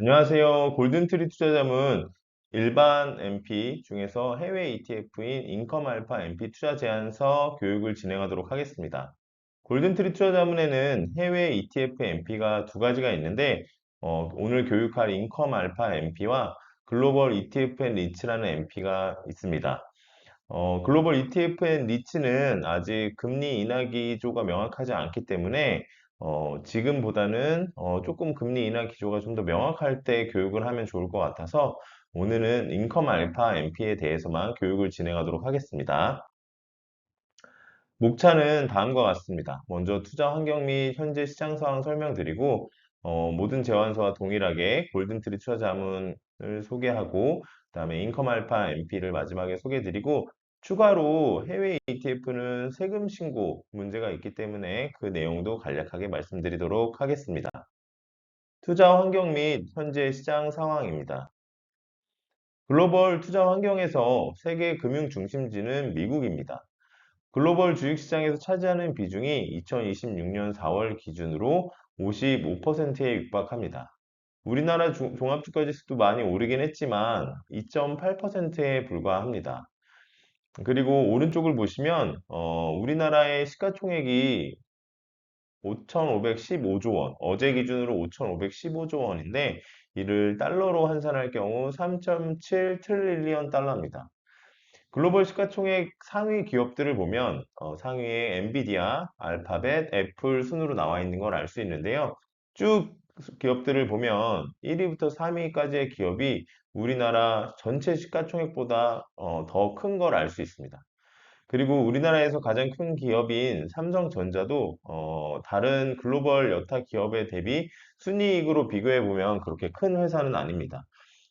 안녕하세요. 골든트리 투자자문 일반 MP 중에서 해외 ETF인 인컴 알파 MP 투자 제안서 교육을 진행하도록 하겠습니다. 골든트리 투자자문에는 해외 ETF MP가 두 가지가 있는데, 오늘 교육할 인컴 알파 MP와 글로벌 ETF 앤 리츠라는 MP가 있습니다. 글로벌 ETF 앤 리츠는 아직 금리 인하 기조가 명확하지 않기 때문에 지금보다는 조금 금리 인하 기조가 좀 더 명확할 때 교육을 하면 좋을 것 같아서 오늘은 인컴 알파 MP에 대해서만 교육을 진행하도록 하겠습니다. 목차는 다음과 같습니다. 먼저 투자 환경 및 현재 시장 상황 설명드리고, 모든 제안서와 동일하게 골든트리 투자 자문을 소개하고, 그다음에 인컴 알파 MP를 마지막에 소개드리고, 추가로 해외 ETF는 세금 신고 문제가 있기 때문에 그 내용도 간략하게 말씀드리도록 하겠습니다. 투자 환경 및 현재 시장 상황입니다. 글로벌 투자 환경에서 세계 금융 중심지는 미국입니다. 글로벌 주식시장에서 차지하는 비중이 2026년 4월 기준으로 55%에 육박합니다. 우리나라 종합주가지수도 많이 오르긴 했지만 2.8%에 불과합니다. 그리고 오른쪽을 보시면 우리나라의 시가총액이 5,515조 원, 어제 기준으로 5,515조 원인데 이를 달러로 환산할 경우 3.7 트릴리언 달러입니다. 글로벌 시가총액 상위 기업들을 보면 상위에 엔비디아, 알파벳, 애플 순으로 나와 있는 걸 알 수 있는데요. 쭉 기업들을 보면 1위부터 3위까지의 기업이 우리나라 전체 시가총액보다 더 큰 걸 알 수 있습니다. 그리고 우리나라에서 가장 큰 기업인 삼성전자도 다른 글로벌 여타 기업에 대비 순이익으로 비교해 보면 그렇게 큰 회사는 아닙니다.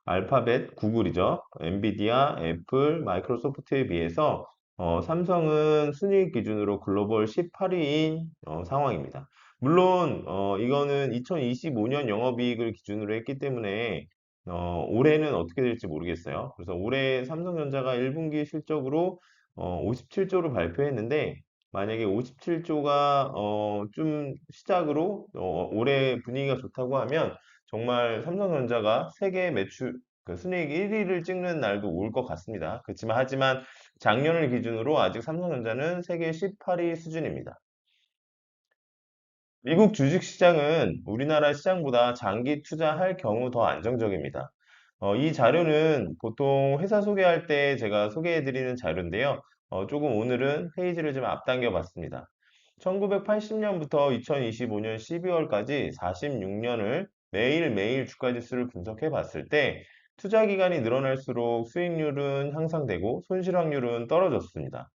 알파벳, 구글이죠. 엔비디아, 애플, 마이크로소프트에 비해서 삼성은 순이익 기준으로 글로벌 18위인 상황입니다. 물론 이거는 2025년 영업이익을 기준으로 했기 때문에 올해는 어떻게 될지 모르겠어요. 그래서 올해 삼성전자가 1분기 실적으로 57조를 발표했는데 만약에 57조가 좀 시작으로 올해 분위기가 좋다고 하면 정말 삼성전자가 세계 매출 그 순이익 1위를 찍는 날도 올 것 같습니다. 그렇지만 하지만 작년을 기준으로 아직 삼성전자는 세계 18위 수준입니다. 미국 주식시장은 우리나라 시장보다 장기 투자할 경우 더 안정적입니다. 이 자료는 보통 회사 소개할 때 제가 소개해드리는 자료인데요. 조금 오늘은 페이지를 좀 앞당겨 봤습니다. 1980년부터 2025년 12월까지 46년을 매일매일 주가지수를 분석해 봤을 때 투자 기간이 늘어날수록 수익률은 향상되고 손실 확률은 떨어졌습니다.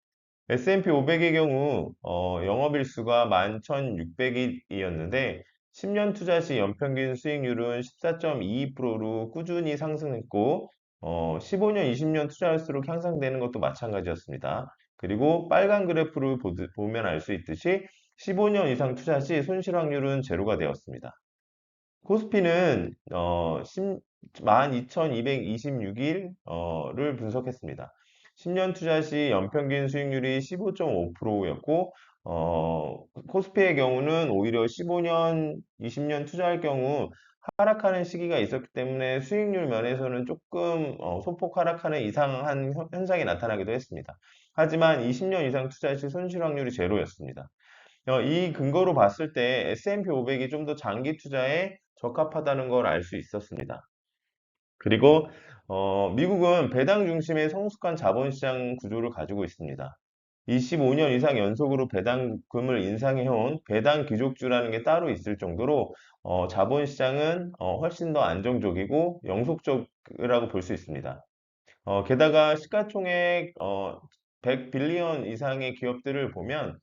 S&P 500의 경우 영업일수가 11,600일이었는데 10년 투자 시 연평균 수익률은 14.22%로 꾸준히 상승했고 15년, 20년 투자할수록 향상되는 것도 마찬가지였습니다. 그리고 빨간 그래프를 보면 알 수 있듯이 15년 이상 투자 시 손실 확률은 제로가 되었습니다. 코스피는 12,226일을 분석했습니다. 10년 투자 시 연평균 수익률이 15.5%였고, 코스피의 경우는 오히려 15년, 20년 투자할 경우 하락하는 시기가 있었기 때문에 수익률 면에서는 조금 소폭 하락하는 이상한 현상이 나타나기도 했습니다. 하지만 20년 이상 투자 시 손실 확률이 제로였습니다. 이 근거로 봤을 때 S&P 500이 좀 더 장기 투자에 적합하다는 걸 알 수 있었습니다. 그리고 미국은 배당 중심의 성숙한 자본시장 구조를 가지고 있습니다. 25년 이상 연속으로 배당금을 인상해온 배당 귀족주라는 게 따로 있을 정도로 자본시장은 훨씬 더 안정적이고 영속적이라고 볼 수 있습니다. 게다가 시가총액 100빌리언 이상의 기업들을 보면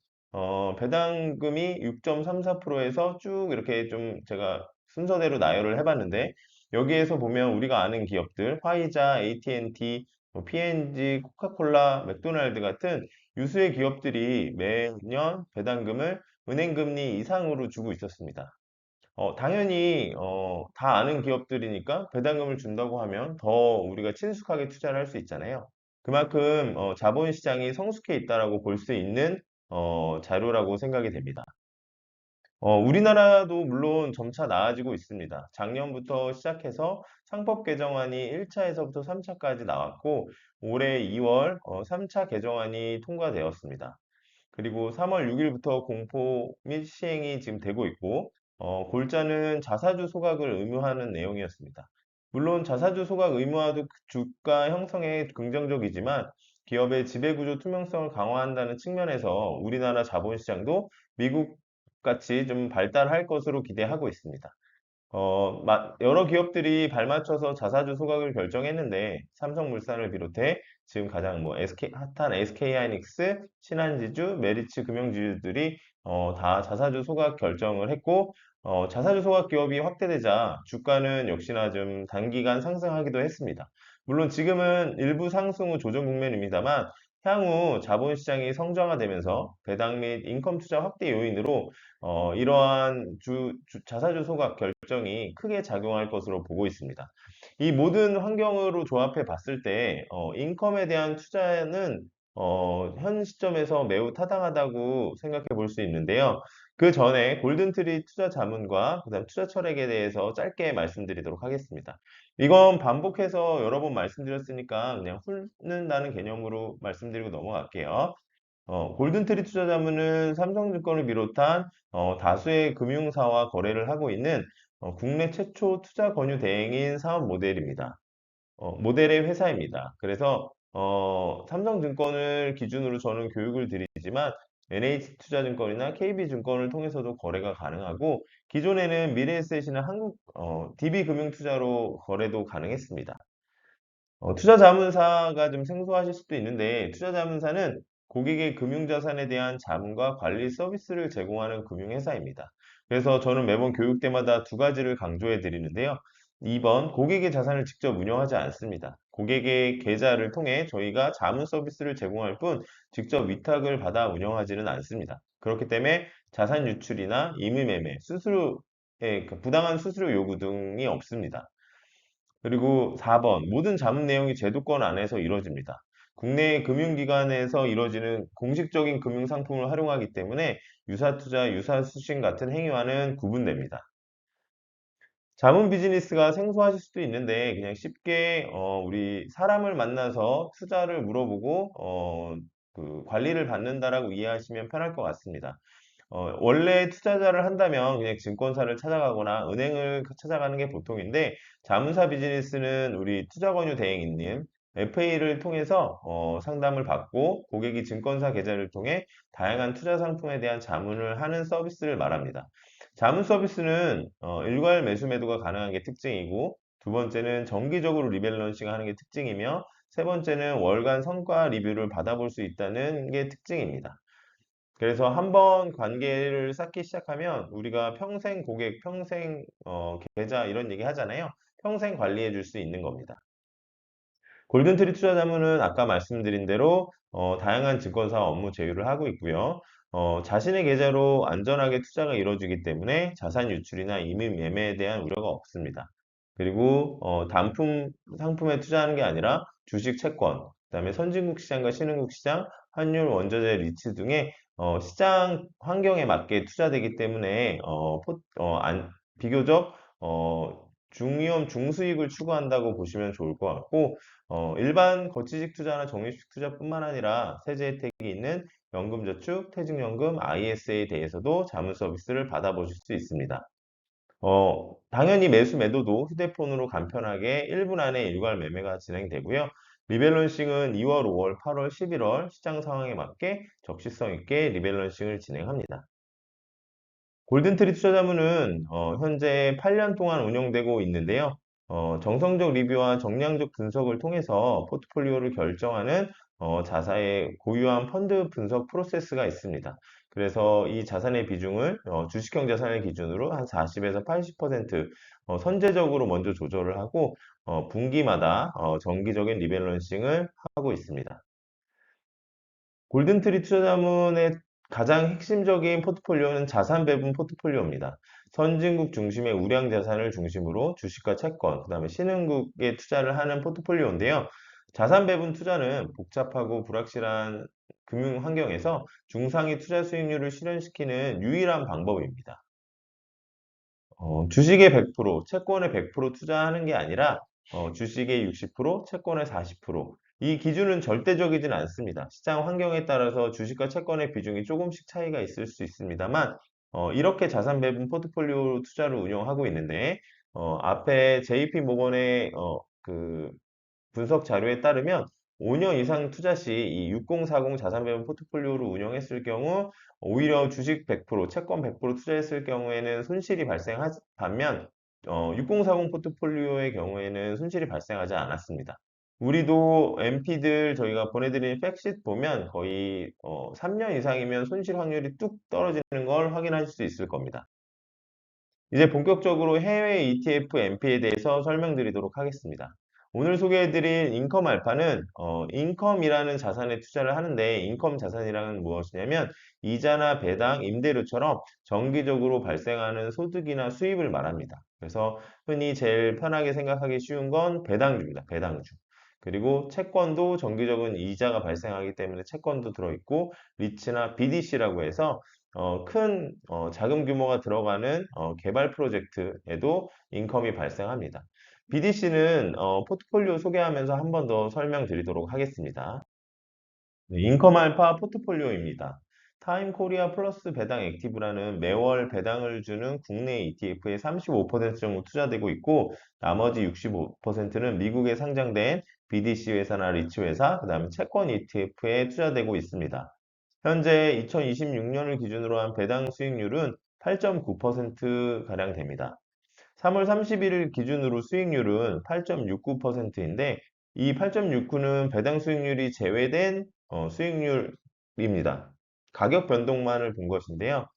배당금이 6.34%에서 쭉 이렇게 좀 제가 순서대로 나열을 해봤는데 여기에서 보면 우리가 아는 기업들 화이자, AT&T, P&G, 코카콜라, 맥도날드 같은 유수의 기업들이 매년 배당금을 은행금리 이상으로 주고 있었습니다. 당연히 다 아는 기업들이니까 배당금을 준다고 하면 더 우리가 친숙하게 투자를 할 수 있잖아요. 그만큼 자본시장이 성숙해 있다라고 볼 수 있는 자료라고 생각이 됩니다. 우리나라도 물론 점차 나아지고 있습니다. 작년부터 시작해서 상법 개정안이 1차에서부터 3차까지 나왔고, 올해 2월 3차 개정안이 통과되었습니다. 그리고 3월 6일부터 공포 및 시행이 지금 되고 있고, 골자는 자사주 소각을 의무화하는 내용이었습니다. 물론 자사주 소각 의무화도 주가 형성에 긍정적이지만 기업의 지배구조 투명성을 강화한다는 측면에서 우리나라 자본시장도 미국 같이 좀 발달할 것으로 기대하고 있습니다. 여러 기업들이 발맞춰서 자사주 소각을 결정했는데 삼성물산을 비롯해 지금 가장 뭐 핫한 SK하이닉스, 신한지주, 메리츠 금융지주들이 다 자사주 소각 결정을 했고 자사주 소각 기업이 확대되자 주가는 역시나 좀 단기간 상승하기도 했습니다. 물론 지금은 일부 상승 후 조정 국면입니다만 향후 자본시장이 성장화되면서 배당 및 인컴 투자 확대 요인으로 이러한 자사주 소각 결정이 크게 작용할 것으로 보고 있습니다. 이 모든 환경으로 조합해 봤을 때 인컴에 대한 투자는 현 시점에서 매우 타당하다고 생각해 볼 수 있는데요. 그 전에 골든트리 투자 자문과 그다음 투자 철학에 대해서 짧게 말씀드리도록 하겠습니다. 이건 반복해서 여러 번 말씀드렸으니까 그냥 훑는다는 개념으로 말씀드리고 넘어갈게요. 골든트리 투자자문은 삼성증권을 비롯한 다수의 금융사와 거래를 하고 있는 국내 최초 투자 권유 대행인 사업 모델입니다. 모델의 회사입니다. 그래서 삼성증권을 기준으로 저는 교육을 드리지만 NH투자증권이나 KB증권을 통해서도 거래가 가능하고 기존에는 미래에셋이나 한국 DB금융투자로 거래도 가능했습니다. 투자자문사가 좀 생소하실 수도 있는데 투자자문사는 고객의 금융자산에 대한 자문과 관리 서비스를 제공하는 금융회사입니다. 그래서 저는 매번 교육 때마다 두 가지를 강조해 드리는데요. 2번, 고객의 자산을 직접 운영하지 않습니다. 고객의 계좌를 통해 저희가 자문 서비스를 제공할 뿐 직접 위탁을 받아 운영하지는 않습니다. 그렇기 때문에 자산 유출이나 임의매매, 수수료의 부당한 수수료 요구 등이 없습니다. 그리고 4번, 모든 자문 내용이 제도권 안에서 이루어집니다. 국내 금융기관에서 이루어지는 공식적인 금융상품을 활용하기 때문에 유사투자, 유사수신 같은 행위와는 구분됩니다. 자문 비즈니스가 생소하실 수도 있는데 그냥 쉽게 우리 사람을 만나서 투자를 물어보고 그 관리를 받는다라고 이해하시면 편할 것 같습니다. 원래 투자자를 한다면 그냥 증권사를 찾아가거나 은행을 찾아가는 게 보통인데 자문사 비즈니스는 우리 투자권유 대행인님 FA를 통해서 상담을 받고 고객이 증권사 계좌를 통해 다양한 투자 상품에 대한 자문을 하는 서비스를 말합니다. 자문 서비스는 일괄 매수 매도가 가능한 게 특징이고 두 번째는 정기적으로 리밸런싱 하는 게 특징이며 세 번째는 월간 성과 리뷰를 받아볼 수 있다는 게 특징입니다. 그래서 한번 관계를 쌓기 시작하면 우리가 평생 고객, 평생 계좌 이런 얘기 하잖아요. 평생 관리해 줄 수 있는 겁니다. 골든트리 투자자문은 아까 말씀드린 대로 다양한 증권사 업무 제휴를 하고 있고요. 자신의 계좌로 안전하게 투자가 이루어지기 때문에 자산 유출이나 이민 매매에 대한 우려가 없습니다. 그리고 단품 상품에 투자하는 게 아니라 주식, 채권, 그다음에 선진국 시장과 신흥국 시장, 환율, 원자재, 리츠 등의 시장 환경에 맞게 투자되기 때문에 비교적 중위험, 중수익을 추구한다고 보시면 좋을 것 같고 일반 거치식 투자나 적립식 투자뿐만 아니라 세제 혜택이 있는 연금저축, 퇴직연금, ISA에 대해서도 자문 서비스를 받아보실 수 있습니다. 당연히 매수 매도도 휴대폰으로 간편하게 1분 안에 일괄 매매가 진행되고요. 리밸런싱은 2월, 5월, 8월, 11월 시장 상황에 맞게 적시성 있게 리밸런싱을 진행합니다. 골든트리 투자자문은 현재 8년 동안 운영되고 있는데요. 정성적 리뷰와 정량적 분석을 통해서 포트폴리오를 결정하는 자사의 고유한 펀드 분석 프로세스가 있습니다. 그래서 이 자산의 비중을 주식형 자산을 기준으로 한 40에서 80% 선제적으로 먼저 조절을 하고 분기마다 정기적인 리밸런싱을 하고 있습니다. 골든트리 투자자문의 가장 핵심적인 포트폴리오는 자산 배분 포트폴리오입니다. 선진국 중심의 우량 자산을 중심으로 주식과 채권, 그다음에 신흥국에 투자를 하는 포트폴리오인데요. 자산 배분 투자는 복잡하고 불확실한 금융 환경에서 중상위 투자 수익률을 실현시키는 유일한 방법입니다. 주식의 100%, 채권의 100% 투자하는 게 아니라 주식의 60%, 채권의 40%. 이 기준은 절대적이진 않습니다. 시장 환경에 따라서 주식과 채권의 비중이 조금씩 차이가 있을 수 있습니다만 이렇게 자산 배분 포트폴리오 투자를 운영하고 있는데 앞에 JP 모건의 그 분석 자료에 따르면 5년 이상 투자 시 이 6040 자산 배분 포트폴리오를 운영했을 경우 오히려 주식 100%, 채권 100% 투자했을 경우에는 손실이 발생하지 반면 6040 포트폴리오의 경우에는 손실이 발생하지 않았습니다. 우리도 MP들 저희가 보내드리는 팩시트 보면 거의 3년 이상이면 손실 확률이 뚝 떨어지는 걸 확인하실 수 있을 겁니다. 이제 본격적으로 해외 ETF, MP에 대해서 설명드리도록 하겠습니다. 오늘 소개해드릴 인컴 알파는 인컴이라는 자산에 투자를 하는데 인컴 자산이란 무엇이냐면 이자나 배당, 임대료처럼 정기적으로 발생하는 소득이나 수입을 말합니다. 그래서 흔히 제일 편하게 생각하기 쉬운 건 배당주입니다. 배당주. 그리고 채권도 정기적인 이자가 발생하기 때문에 채권도 들어있고 리츠나 BDC라고 해서 큰 자금 규모가 들어가는 개발 프로젝트에도 인컴이 발생합니다. BDC는 포트폴리오 소개하면서 한 번 더 설명드리도록 하겠습니다. 네, 인컴 알파 포트폴리오입니다. 타임 코리아 플러스 배당 액티브라는 매월 배당을 주는 국내 ETF에 35% 정도 투자되고 있고 나머지 65%는 미국에 상장된 BDC 회사나 리츠 회사, 그다음에 채권 ETF에 투자되고 있습니다. 현재 2026년을 기준으로 한 배당 수익률은 8.9%가량 됩니다. 3월 31일 기준으로 수익률은 8.69%인데 이 8.69는 배당 수익률이 제외된 수익률입니다. 가격 변동만을 본 것인데요.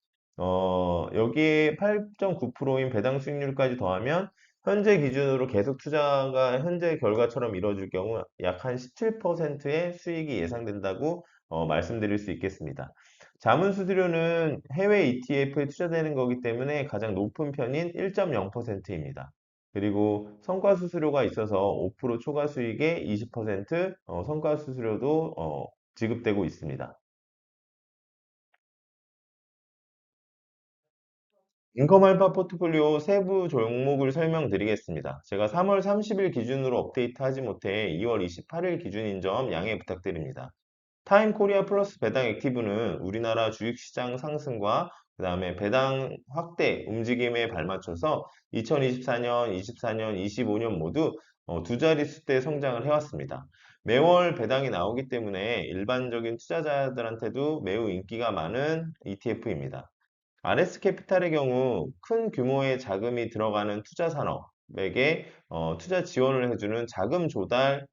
여기에 8.9%인 배당 수익률까지 더하면 현재 기준으로 계속 투자가 현재 결과처럼 이루어질 경우 약 한 17%의 수익이 예상된다고 말씀드릴 수 있겠습니다. 자문 수수료는 해외 ETF에 투자되는 거기 때문에 가장 높은 편인 1.0%입니다. 그리고 성과 수수료가 있어서 5% 초과 수익에 20% 성과 수수료도 지급되고 있습니다. 인컴 알파 포트폴리오 세부 종목을 설명드리겠습니다. 제가 3월 30일 기준으로 업데이트하지 못해 2월 28일 기준인 점 양해 부탁드립니다. 타임 코리아 플러스 배당 액티브는 우리나라 주식시장 상승과 그다음에 배당 확대 움직임에 발맞춰서 2024년, 24년, 25년 모두 두 자릿수대 성장을 해왔습니다. 매월 배당이 나오기 때문에 일반적인 투자자들한테도 매우 인기가 많은 ETF입니다. RS 캐피탈의 경우 큰 규모의 자금이 들어가는 투자 산업에게 투자 지원을 해주는 자금 조달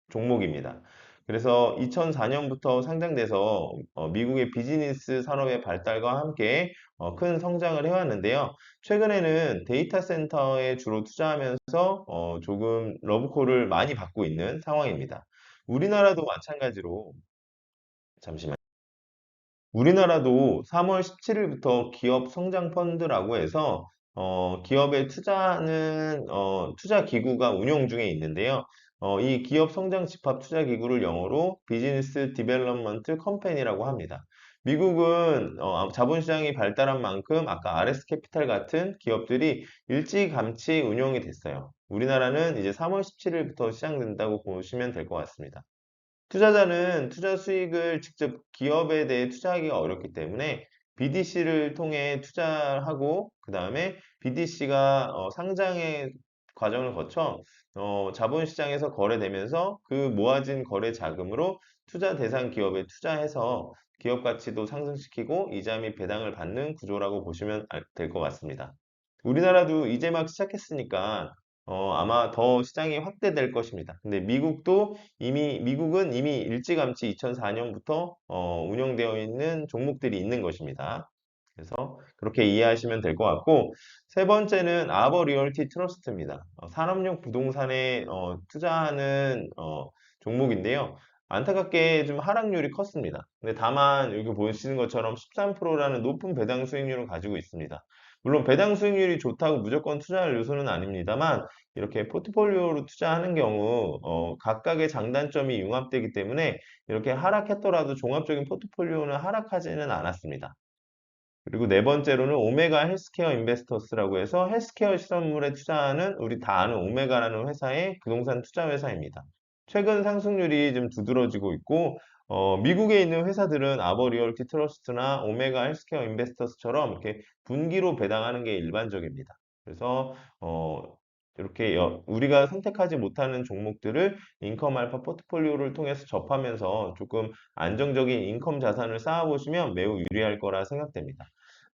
종목입니다. 그래서 2004년부터 상장돼서 미국의 비즈니스 산업의 발달과 함께 큰 성장을 해왔는데요. 최근에는 데이터 센터에 주로 투자하면서 조금 러브콜을 많이 받고 있는 상황입니다. 우리나라도 마찬가지로 잠시만요. 우리나라도 3월 17일부터 기업 성장 펀드라고 해서 기업에 투자하는 투자 기구가 운영 중에 있는데요. 이 기업 성장 집합 투자 기구를 영어로 비즈니스 디벨롭먼트 컴퍼니라고 합니다. 미국은 자본시장이 발달한 만큼 아까 RS 캐피탈 같은 기업들이 일찌감치 운영이 됐어요. 우리나라는 이제 3월 17일부터 시작된다고 보시면 될 것 같습니다. 투자자는 투자 수익을 직접 기업에 대해 투자하기가 어렵기 때문에 BDC를 통해 투자하고 그 다음에 BDC가 상장의 과정을 거쳐 자본시장에서 거래되면서 그 모아진 거래 자금으로 투자 대상 기업에 투자해서 기업 가치도 상승시키고 이자 및 배당을 받는 구조라고 보시면 될 것 같습니다. 우리나라도 이제 막 시작했으니까 아마 더 시장이 확대될 것입니다. 근데 미국은 이미 일찌감치 2004년부터 운영되어 있는 종목들이 있는 것입니다. 그래서 그렇게 이해하시면 될 것 같고 세 번째는 아버 리얼티 트러스트입니다. 산업용 부동산에 투자하는 종목인데요. 안타깝게 좀 하락률이 컸습니다. 근데 다만 여기 보시는 것처럼 13%라는 높은 배당 수익률을 가지고 있습니다. 물론 배당 수익률이 좋다고 무조건 투자할 요소는 아닙니다만 이렇게 포트폴리오로 투자하는 경우 각각의 장단점이 융합되기 때문에 이렇게 하락했더라도 종합적인 포트폴리오는 하락하지는 않았습니다. 그리고 네 번째로는 오메가 헬스케어 인베스터스라고 해서 헬스케어 실험물에 투자하는 우리 다 아는 오메가라는 회사의 부동산 투자 회사입니다. 최근 상승률이 좀 두드러지고 있고 미국에 있는 회사들은 아버 리얼티 트러스트나 오메가 헬스케어 인베스터스처럼 이렇게 분기로 배당하는 게 일반적입니다. 그래서 어, 이렇게 우리가 선택하지 못하는 종목들을 인컴 알파 포트폴리오를 통해서 접하면서 조금 안정적인 인컴 자산을 쌓아보시면 매우 유리할 거라 생각됩니다.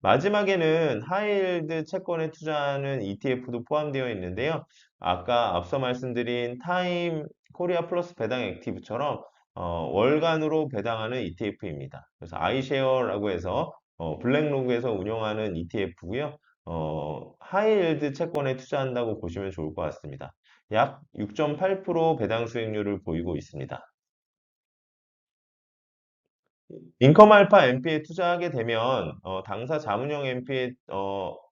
마지막에는 하이힐드 채권에 투자하는 ETF도 포함되어 있는데요. 아까 앞서 말씀드린 타임 코리아 플러스 배당 액티브처럼 월간으로 배당하는 ETF입니다. 그래서 아이쉐어라고 해서 블랙로그에서 운영하는 ETF고요. 하이힐드 채권에 투자한다고 보시면 좋을 것 같습니다. 약 6.8% 배당 수익률을 보이고 있습니다. 인컴 알파 MP에 투자하게 되면 당사 자문형 MP에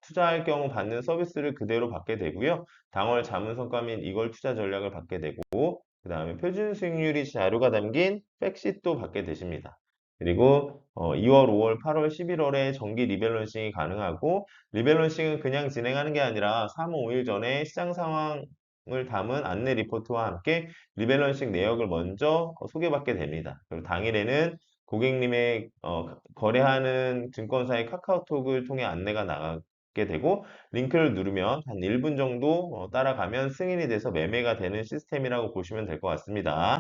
투자할 경우 받는 서비스를 그대로 받게 되고요. 당월 자문성과 및 이걸 투자 전략을 받게 되고 그다음에 표준 수익률이 자료가 담긴 팩시트도 받게 되십니다. 그리고 2월, 5월, 8월, 11월에 정기 리밸런싱이 가능하고 리밸런싱은 그냥 진행하는 게 아니라 3, 5일 전에 시장 상황을 담은 안내 리포트와 함께 리밸런싱 내역을 먼저 소개받게 됩니다. 그리고 당일에는 고객님의 거래하는 증권사의 카카오톡을 통해 안내가 나가게 되고 링크를 누르면 한 1분 정도 따라가면 승인이 돼서 매매가 되는 시스템이라고 보시면 될 것 같습니다.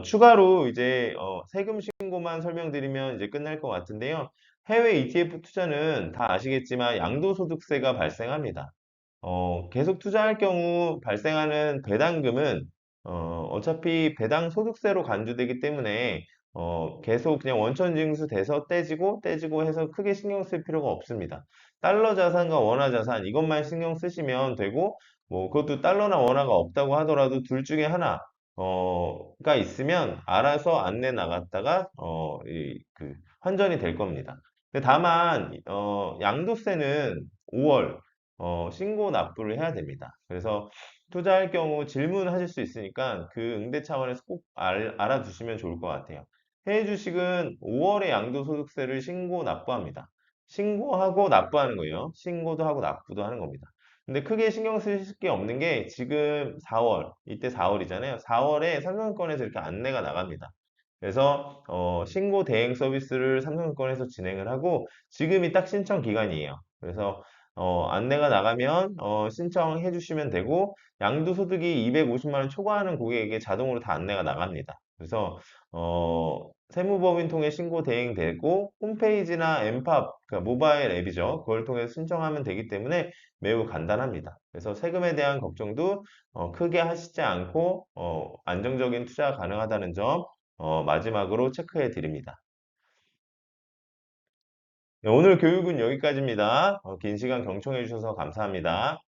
추가로 이제 세금 신고만 설명드리면 이제 끝날 것 같은데요. 해외 ETF 투자는 다 아시겠지만 양도소득세가 발생합니다. 계속 투자할 경우 발생하는 배당금은 어차피 배당 소득세로 간주되기 때문에 계속 그냥 원천 징수돼서 떼지고 해서 크게 신경 쓸 필요가 없습니다. 달러 자산과 원화 자산 이것만 신경 쓰시면 되고 뭐 그것도 달러나 원화가 없다고 하더라도 둘 중에 하나 가 있으면 알아서 안내 나갔다가 환전이 될 겁니다. 근데 다만 양도세는 5월 신고 납부를 해야 됩니다. 그래서 투자할 경우 질문하실 수 있으니까 그 응대 차원에서 꼭 알아두시면 좋을 것 같아요. 해외 주식은 5월에 양도소득세를 신고 납부합니다. 신고하고 납부하는 거예요. 신고도 하고 납부도 하는 겁니다. 근데 크게 신경 쓰실 게 없는 게 지금 4월, 이때 4월이잖아요. 4월에 삼성증권에서 이렇게 안내가 나갑니다. 그래서 신고 대행 서비스를 삼성증권에서 진행을 하고 지금이 딱 신청 기간이에요. 그래서 안내가 나가면 신청해 주시면 되고 양도소득이 250만 원 초과하는 고객에게 자동으로 다 안내가 나갑니다. 그래서 세무법인 통해 신고 대행되고 홈페이지나 엠팝, 그러니까 모바일 앱이죠. 그걸 통해 신청하면 되기 때문에 매우 간단합니다. 그래서 세금에 대한 걱정도 크게 하시지 않고 안정적인 투자가 가능하다는 점 마지막으로 체크해 드립니다. 네, 오늘 교육은 여기까지입니다. 긴 시간 경청해 주셔서 감사합니다.